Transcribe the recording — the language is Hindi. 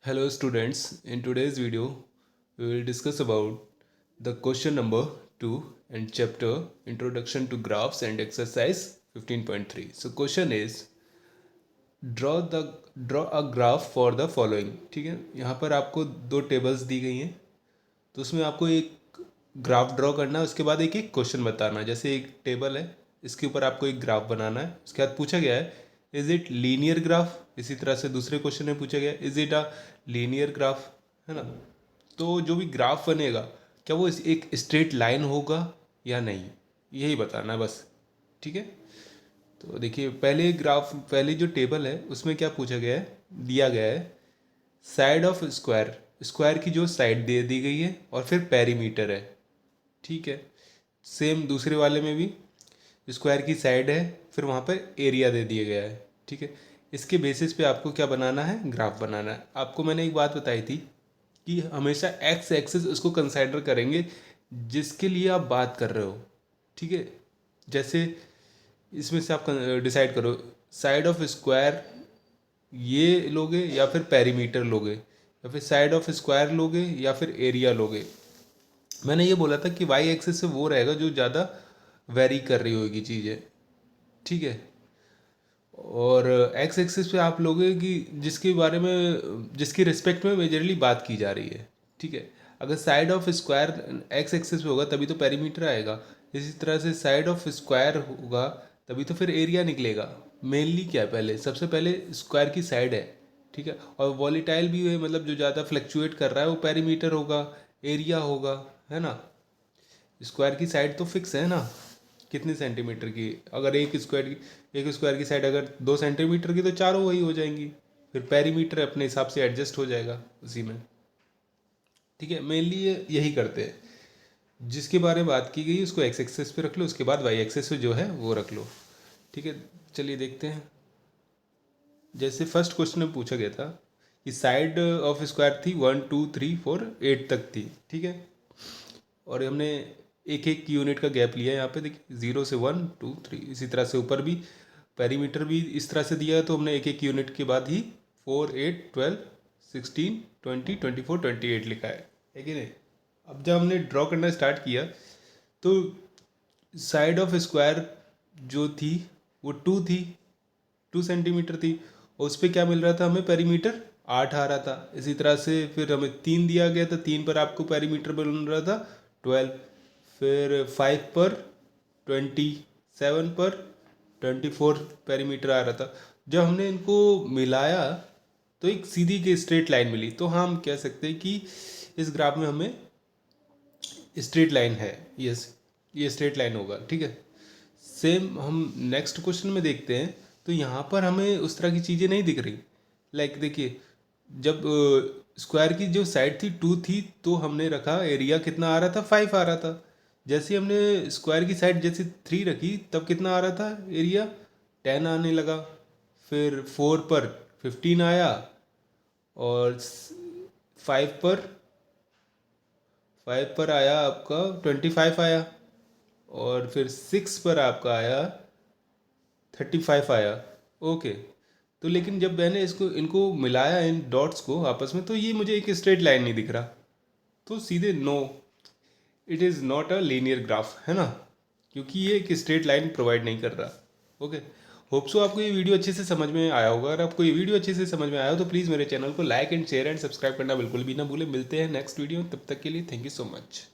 Hello students, in today's video we will discuss about the question number 2 and chapter Introduction to Graphs and exercise 15.3. So question is draw a graph for the following. ठीक है, यहाँ पर आपको दो टेबल्स दी गई हैं, तो उसमें आपको एक ग्राफ ड्रॉ करना है, उसके बाद एक एक क्वेश्चन बताना है। जैसे एक टेबल है, इसके ऊपर आपको एक ग्राफ बनाना है। उसके बाद पूछा गया है इज इट लीनियर ग्राफ। इसी तरह से दूसरे क्वेश्चन में पूछा गया is it a linear graph, है ना। तो जो भी ग्राफ बनेगा क्या वो एक स्ट्रेट लाइन होगा या नहीं, यही बताना है बस। ठीक है, तो देखिए पहले जो टेबल है उसमें क्या पूछा गया है, दिया गया है साइड ऑफ स्क्वायर, स्क्वायर की जो साइड दे दी गई है और फिर पेरीमीटर है। ठीक है, सेम दूसरे वाले में भी स्क्वायर की साइड है, फिर वहाँ पर एरिया दे दिया गया है। ठीक है, इसके बेसिस पे आपको क्या बनाना है, ग्राफ बनाना है। आपको मैंने एक बात बताई थी कि हमेशा एक्स एक्सिस उसको कंसाइडर करेंगे जिसके लिए आप बात कर रहे हो। ठीक है, जैसे इसमें से आप डिसाइड करो साइड ऑफ स्क्वायर ये लोगे या फिर पेरीमीटर लोगे, या फिर साइड ऑफ स्क्वायर लोगे या फिर एरिया लोगे। मैंने ये बोला था कि वाई एक्सिस से वो रहेगा जो ज़्यादा वेरी कर रही होगी चीज़ें। ठीक है, और एक्स एक्सिस पे आप लोगे कि जिसके बारे में, जिसकी रिस्पेक्ट में मेजरली बात की जा रही है। ठीक है, अगर side of square x axis पे होगा तभी तो पेरीमीटर आएगा। इसी तरह से साइड ऑफ स्क्वायर होगा तभी तो फिर एरिया निकलेगा। मेनली क्या है, पहले सबसे पहले स्क्वायर की साइड है। ठीक है, और वॉलीटाइल भी है, मतलब जो ज़्यादा फ्लक्चुएट कर रहा है वो पेरीमीटर होगा, एरिया होगा, है ना। स्क्वायर की साइड तो फिक्स है ना, कितने सेंटीमीटर की। अगर एक स्क्वायर की साइड अगर 2 सेंटीमीटर की तो चारों वही हो जाएंगी। फिर पेरीमीटर अपने हिसाब से एडजस्ट हो जाएगा उसी में। ठीक है, मेनली यही करते हैं। जिसके बारे में बात की गई उसको एक्स एक्सेस पे रख लो, उसके बाद वाई एक्सेस पे जो है वो रख लो। ठीक है, चलिए देखते हैं। जैसे फर्स्ट क्वेश्चन में पूछा गया था कि साइड ऑफ स्क्वायर थी 1 2 3 4 8 तक थी। ठीक है, और हमने एक एक यूनिट का गैप लिया है यहाँ पे। देखिए 0 से 1 2 3, इसी तरह से ऊपर भी पेरीमीटर भी इस तरह से दिया है, तो हमने एक एक यूनिट के बाद ही 4 8 12 16 20 24 28 लिखा है कि नहीं। अब जब हमने ड्रॉ करना स्टार्ट किया तो साइड ऑफ स्क्वायर जो थी वो 2 थी, 2 सेंटीमीटर थी, और उस पर क्या मिल रहा था हमें, पेरीमीटर 8 आ रहा था। इसी तरह से फिर हमें 3 दिया गया था, 3 पर आपको पेरीमीटर मिल रहा था 12, फिर 5 पर 20, 7 पर 24 पेरीमीटर आ रहा था। जब हमने इनको मिलाया तो एक सीधी की स्ट्रेट लाइन मिली। तो हाँ, हम कह सकते हैं कि इस ग्राफ में हमें स्ट्रेट लाइन है। यस, ये स्ट्रेट लाइन होगा। ठीक है, सेम हम नेक्स्ट क्वेश्चन में देखते हैं तो यहाँ पर हमें उस तरह की चीज़ें नहीं दिख रही। लाइक देखिए, जब स्क्वायर की जो साइड थी 2 थी तो हमने रखा एरिया कितना आ रहा था, 5 आ रहा था। जैसे ही हमने स्क्वायर की साइड जैसे 3 रखी तब कितना आ रहा था एरिया, 10 आने लगा। फिर 4 पर 15 आया, और 5 पर 5 पर आया आपका 25 आया, और फिर 6 पर आपका आया 35 आया। ओके, तो लेकिन जब मैंने इसको इनको मिलाया इन डॉट्स को आपस में तो ये मुझे एक स्ट्रेट लाइन नहीं दिख रहा। तो सीधे no, it is not a linear graph, है ना, क्योंकि ये एक स्ट्रेट लाइन प्रोवाइड नहीं कर रहा। ओके, होप सो आपको ये वीडियो अच्छे से समझ में आया होगा। अगर आपको ये वीडियो अच्छे से समझ में आया हो तो प्लीज़ मेरे चैनल को like and share and subscribe करना बिल्कुल भी ना भूलें। मिलते हैं नेक्स्ट वीडियो, तब तक के लिए थैंक यू सो मच।